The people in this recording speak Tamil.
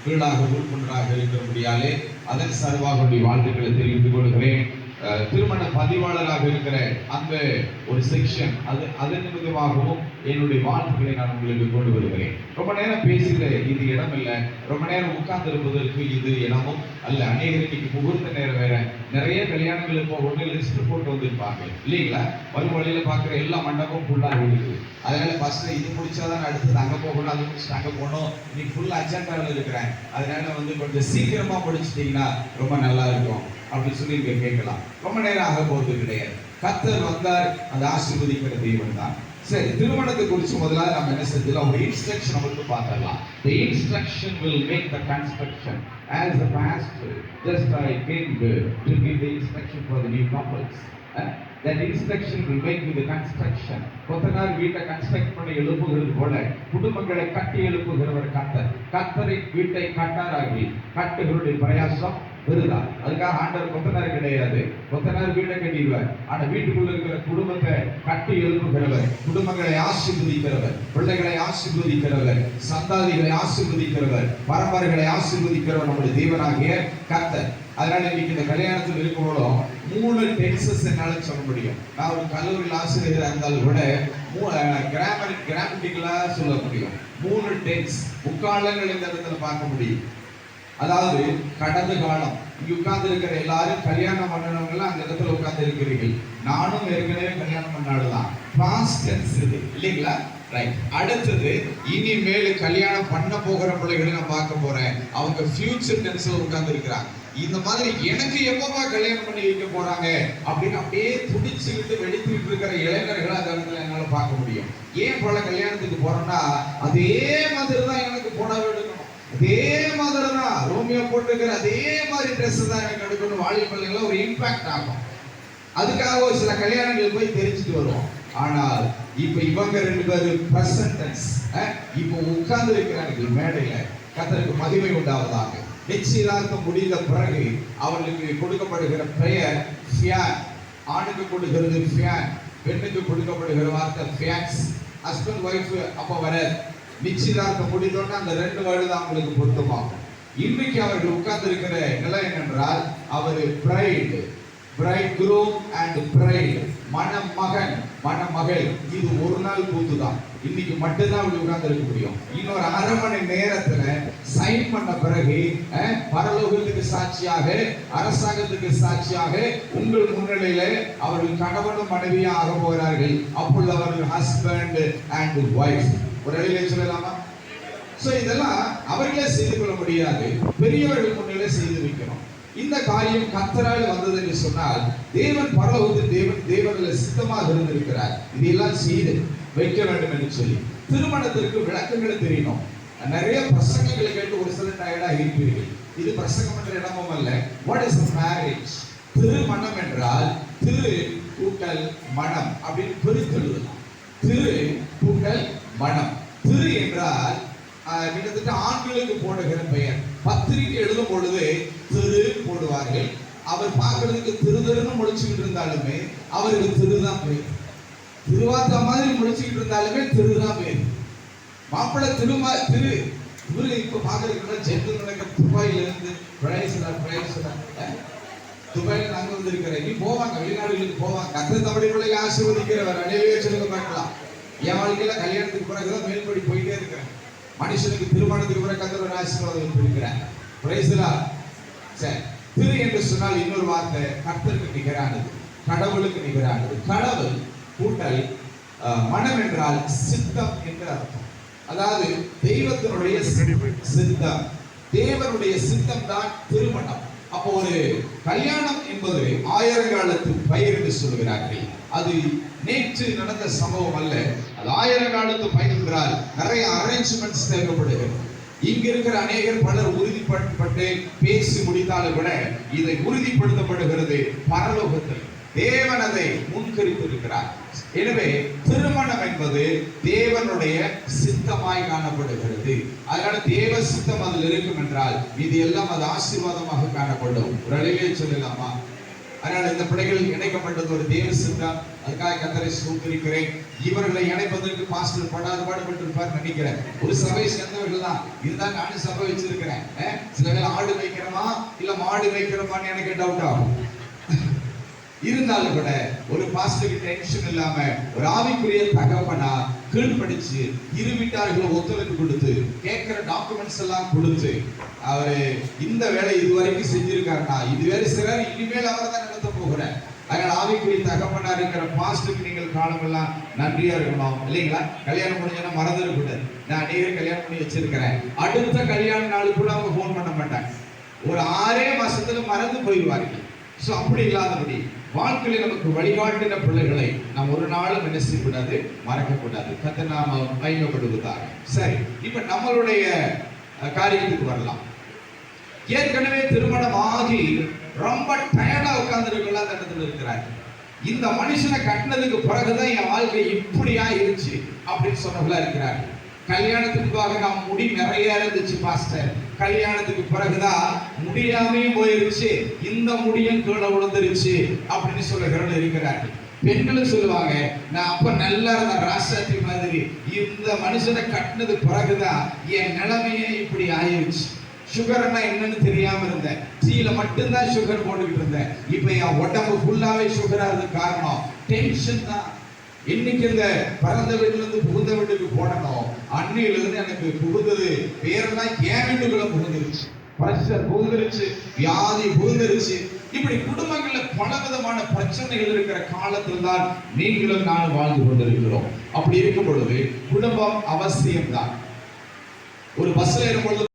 கீழாக உறுப்பினராக இருக்கிறபடியாலே அதன் சார்பாக வாழ்த்துக்களை தெரிவித்துக் கொள்கிறேன். திருமண பதிவாளராக இருக்கிற அந்த ஒரு செக்ஷன் அதன் நிமித்தமாகவும் என்னுடைய வாழ்த்துக்களை நான் உங்களுக்கு கொண்டு வருகிறேன். ரொம்ப நேரம் பேசுகிற இது இடம் இல்லை, ரொம்ப நேரம் உட்கார்ந்து இருப்பதற்கு இது இடமும் அல்ல. அநேகருக்கு முகூர்த்த நேரம் வேற, நிறைய கல்யாணங்கள் இப்போ ஒன்று லிஸ்ட் போட்டு வந்திருப்பாங்க இல்லைங்களா? வரும் வழியில பார்க்குற எல்லா மண்டபமும் ஃபுல்லாக இருக்குது. அதனால ஃபர்ஸ்ட் இது முடிச்சாதான் அடுத்தது அங்கே போகணும், அது முடிச்சுட்டு அங்கே போகணும். இன்னைக்கு ஃபுல் அஜெண்டாவில் இருக்கிறேன். அதனால கொஞ்சம் சீக்கிரமா முடிச்சிட்டீங்கன்னா ரொம்ப நல்லா இருக்கும் அப்படின்னு சொல்லி இங்க கேட்கலாம். ரொம்ப நேரம் ஆக போறது கிடையாது. கர்த்தர் வந்தார், அந்த ஆசீர்வதிக்கிற தெய்வம் தான். சரி, திருமணத்தை குறித்து முதலாவது நம்ம என்ன செஞ்சோம், ஒரு இன்ஸ்ட்ரக்ஷன் நமக்கு பார்த்துடலாம். The instruction will make the construction. As a pastor, just I came to give the instruction for the new couples. That instruction will make the construction. கொத்தனார் வீட்டை கன்ஸ்ட்ரக்ட் பண்ணி எழுப்புகிறது போல குடும்பங்களை கட்டி எழுப்புகிறவர் கர்த்தர். கர்த்தரை வீட்டை கட்டாராகி கட்டுகளுடைய பிரயாசம் விருதா. அதுக்காக ஆண்டவர் கொத்தனார் கிடையாது. கொத்தனார் வீட்டை கட்டிடுவார், ஆனா வீட்டுக்குள்ள இருக்கிற குடும்பத்தை கட்டி எழுப்புகிறவர், குடும்பங்களை ஆசீர்வதிக்கிறவர், பிள்ளைகளை ஆசீர்வதிக்கிறவர், சந்தாதிகளை ஆசீர்வதிக்கிறவர், பரம்பரைகளை ஆசீர்வதிக்கிறவர் நம்முடைய தேவனாகிய கர்த்தர். அதனால இன்னைக்கு இந்த கல்யாணத்தில் இருக்கும்போதும் 3 டென்சஸ் என்னால சொல்ல முடியும். நான் ஒரு கல்லூரியில் ஆசிரியராக இருந்தாலும் கூட கிராமட்டிக்கலா சொல்ல முடியும். 3 டென்ஸ் முக்காலங்கள் இந்த இடத்துல பார்க்க முடியும். அதாவது கடந்த காலம், இங்க உட்கார்ந்து இருக்கிற எல்லாரும் கல்யாணம் பண்ணனவங்க அந்த இடத்துல உட்கார்ந்து இருக்கிறீர்கள். நானும் ஏற்கனவே கல்யாணம் பண்ணாடுதான். பாஸ்ட் டென்ஸ் இது இல்லைங்களா? ரைட். அடுத்தது இனிமேல் கல்யாணம் பண்ண போகிற பிள்ளைகளை நான் பார்க்க போறேன். அவங்க ஃபியூச்சர் டென்ஸ்ல உட்கார்ந்து இருக்கிறாங்க. இந்த மாதிரி எனக்கு எப்பமா கல்யாணம் பண்ணி வைக்க போறாங்க அப்படின்னு அப்படியே துடிச்சுக்கிட்டு வெடித்துக்கிட்டு இருக்கிற இளைஞர்களை அந்த இடத்துல என்னால பார்க்க முடியும். ஏன் போல கல்யாணத்துக்கு போறோம்னா அதே மாதிரி தான் எனக்கு புடவை எடுக்கணும், அதே மாதிரி தான் ரோமியோ போட்டுக்கிற அதே மாதிரி ட்ரெஸ் தான் எனக்கு எடுக்கணும். வாலிபல்ல ஒரு இம்பாக்ட் ஆகும். அதுக்காக ஒரு சில கல்யாணங்கள் போய் தெரிஞ்சுட்டு வருவோம். ஆனால் இப்ப இவங்க 2 பேரும் பிரசன்டன்ஸ் இப்ப உட்கார்ந்து இருக்கிறார்கள் மேடையில. கர்த்தருக்கு மகிமை உண்டாவதாக. நிச்சயதார்த்தம் முடிந்த பிறகு அவர்களுக்கு கொடுக்கப்படுகிற பெயர் ஃபியான். ஆணுக்கு கொடுக்கிறது ஃபியான், பெண்ணுக்கு கொடுக்கப்படுகிற வார்த்தை ஃபியான்ஸ். ஹஸ்பண்ட் ஒய்ஃப் அப்ப வர நிச்சயதார்த்தம் முடிந்தோன்னா அந்த 2 வேர்டு தான் அவங்களுக்கு பொருத்தமாகும். இன்றைக்கு அவர்கள் உட்கார்ந்து இருக்கிற நிலை என்னென்றால் அவர் பிரைடு, bridegroom and bride, மணமகன் மணமகள். இது ஒரு நாள் கூத்து தான். இன்னைக்கு மட்டும்தான் அப்படி உட்கார்ந்து இருக்க முடியும். இன்னொரு அரை மணி நேரத்துல சைன் பண்ண பிறகு பரலோகத்துக்கு சாட்சியாக, அரசாங்கத்துக்கு சாட்சியாக உங்கள் முன்னிலையில அவர்கள் கணவனும் மனைவியாக ஆக போகிறார்கள். அப்பொழுது அவர்கள் ஹஸ்பண்ட் அண்ட் ஒய்ஃப். ஒரு இடையில சொல்லலாமா? சோ இதெல்லாம் அவர்களே செய்து கொள்ள முடியாது, பெரியவர்கள் முன்னிலை செய்து வைக்கணும். இந்த காரியம் கர்த்தரால் வந்தது என்று சொன்னால் தேவன் பரலோகத்தில் தேவனில் சித்தமாக இருந்திருக்கிறார். இதெல்லாம் செய்து வைக்க வேண்டும் என்று சொல்லி திருமணத்திற்கு விளக்கங்களை தெரியணும். நிறைய பிரசங்கங்களை கேட்டு ஒரு சில டயர்டாக இருப்பீர்கள். இது பிரசங்கம் என்ற இடமும் அல்ல. What is marriage? திருமணம் என்றால் திரு கூட்டல் மனம் அப்படின்னு பிரித்தெழுதலாம். திரு கூட்டல் மனம். திரு என்றால் கிட்டத்தட்ட ஆண்களுக்கு போடுகிற பெயர். பத்திரிகை எழுதும் பொழுது திரு போடுவார்கள். அவர் பார்க்கறதுக்கு திருதருன்னு முடிச்சுக்கிட்டு இருந்தாலுமே அவருக்கு திருதான் பேர். திருவாத்த மாதிரி முடிச்சுக்கிட்டு இருந்தாலுமே திருதான் பேர். மாப்பிள்ளை திரு இவரு இப்ப பாக்குறதுக்கு ஜென்ரல் நடக்க துபாயில இருந்து துபாயில நாங்க வந்து இருக்கிறேன். இனி போவாங்க, வெளிநாடுகளுக்கு போவாங்க. கர்த்தர் தமிழ் பிள்ளைகளை ஆசீர்வதிக்கிறவர். அனைவரே சொல்லுங்க பார்க்கலாம். என் வாழ்க்கையில கல்யாணத்துக்கு பிறகுதான் மேல்படி போயிட்டே இருக்கிறேன். மனுஷனுக்கு திருமணத்துக்கு பிறகு கர்த்தர் ஆசீர்வாதம் இருக்கிறார். Praise the Lord. சரி, திரு என்று சொன்னால் இன்னொரு வார்த்தை கர்த்தருக்கு நிகரானது, கடவுளுக்கு நிகரானது. கடவுள் கூட்டல் மனம் என்றால் சித்தம் என்று அர்த்தம். அதாவது தெய்வத்தினுடைய சித்தம், தேவனுடைய சித்தம் தான் திருமணம். அப்போ ஒரு கல்யாணம் என்பது 1000 காலத்து பயிர் என்று சொல்கிறார்கள். அது நேற்று நடந்த சம்பவம் அல்ல. அது 1000 காலத்து பயிர் என்றால் நிறைய அரேஞ்ச்மெண்ட்ஸ் தேவைப்படுகிறது. இங்க இருக்கிற அநேகர் பலர் உறுதிப்பட்டு பேசி முடித்தாலும் கூட இதை உறுதிப்படுத்தப்படுகிறது பரலோகத்தில். தேவன் அதை முன்கரித்திருக்கிறார். எனவே திருமணம் என்பது தேவனுடைய சித்தமாய் காணப்படுகிறது. அதனால தேவ சித்தம் அதில் இருக்கும் என்றால் இது எல்லாம் அது ஆசீர்வாதமாக காணப்படும். ஒரு அழகே சொல்லலாமா? அதனால இந்த பிள்ளைகள் இணைக்கப்பட்டது ஒரு தேவ சித்தம். அதுக்காக கர்த்தரை ஸ்தோத்திரிக்கிறேன். இவர்களை இணைப்பதற்கு பாஸ்டர் படாத பாடுபட்டு இருப்பார் நினைக்கிறேன். ஒரு சபை சேர்ந்தவர்கள் தான் இருந்தா நானும் சபை வச்சிருக்கிறேன். சில பேர் ஆடு வைக்கிறோமா இல்ல மாடு வைக்கிறோமான்னு எனக்கு டவுட் ஆகும். இருந்தாலும் கூட ஒரு பாஸ்டருக்கு டென்ஷன் இல்லாம ஒரு ஆவிக்குரிய தகப்பனா கீழ்படிச்சு இரு வீட்டார்களும் ஒத்துழைப்பு கொடுத்து கேட்கிற டாக்குமெண்ட்ஸ் எல்லாம் கொடுத்து அவரு இந்த வேலை இதுவரைக்கும் செஞ்சிருக்காருன்னா இது வேற சிலர் இனிமேல் அவரை தான் நடத்த போகிறேன். அதனால ஆவிக்குரிய தகப்பனா இருக்கிற பாஸ்டருக்கு நீங்கள் காலமெல்லாம் நன்றியா இருக்கணும் இல்லைங்களா? கல்யாணம் முடிஞ்சா மறந்துடக்கூடாது. நான் அநேகர் கல்யாணம் பண்ணி வச்சிருக்கிறேன். அடுத்த கல்யாண நாளுக்குள்ள அவங்க போன் பண்ண மாட்டாங்க. ஒரு 6 மாசத்துல மறந்து போயிடுவார்கள். சோ அப்படி இல்லாதபடி வாழ்க்கையில நமக்கு வழிகாட்டின பிள்ளைகளை நாம் ஒரு நாளும் என்ன செய்யக்கூடாது, மறக்க கூடாது. கர்த்தர் நாம மகிமைப்படுவதாக. சரி, இப்ப நம்மளுடைய காரியத்துக்கு வரலாம். ஏற்கனவே திருமணம் ஆகி ரொம்ப டயர்டா உட்கார்ந்து இருக்கலாம் அந்த இடத்துல இருக்கிறார். இந்த மனுஷனை கட்டினதுக்கு பிறகுதான் என் வாழ்க்கை இப்படியா இருந்துச்சு அப்படின்னு சொன்னவங்களா இருக்கிறார். கல்யாணத்துக்காக நாம் முடி நிறைய இருந்துச்சு பாஸ்டர், கல்யாணத்துக்கு பிறகுதான் முடியாமே போயிருச்சு, இந்த முடியும் கீழே விழுந்துருச்சு அப்படின்னு சொல்லுகிறவங்க இருக்கிறார்கள். பெண்களும் சொல்லுவாங்க, நான் அப்ப நல்லா இருந்த ராசாத்தி மாதிரி, இந்த மனுஷனை கட்டினது பிறகுதான் என் நிலைமையே இப்படி ஆயிருச்சு. சுகர்னா என்னன்னு தெரியாம இருந்தேன், டீல மட்டும்தான் சுகர் போட்டுக்கிட்டு இருந்தேன். இப்ப என் உடம்பு ஃபுல்லாவே சுகரா இருந்தது காரணம் டென்ஷன் தான். இன்னைக்கு இந்த பிறந்த வீட்டுல இருந்து புகுந்த வீட்டுக்கு போனோம், அன்னையில இருந்து எனக்கு புகுந்தது பேரெல்லாம் என் வீட்டுக்குள்ள புகுந்துருச்சு, பிரஷர் புகுந்துருச்சு, வியாதி புகுந்துருச்சு. இப்படி குடும்பங்கள்ல பல விதமான பிரச்சனைகள் இருக்கிற காலத்தில் தான் நீங்களும் நானும் வாழ்ந்து கொண்டிருக்கிறோம். அப்படி இருக்கும் பொழுது குடும்பம் அவசியம்தான். ஒரு பஸ்ல ஏறும் பொழுது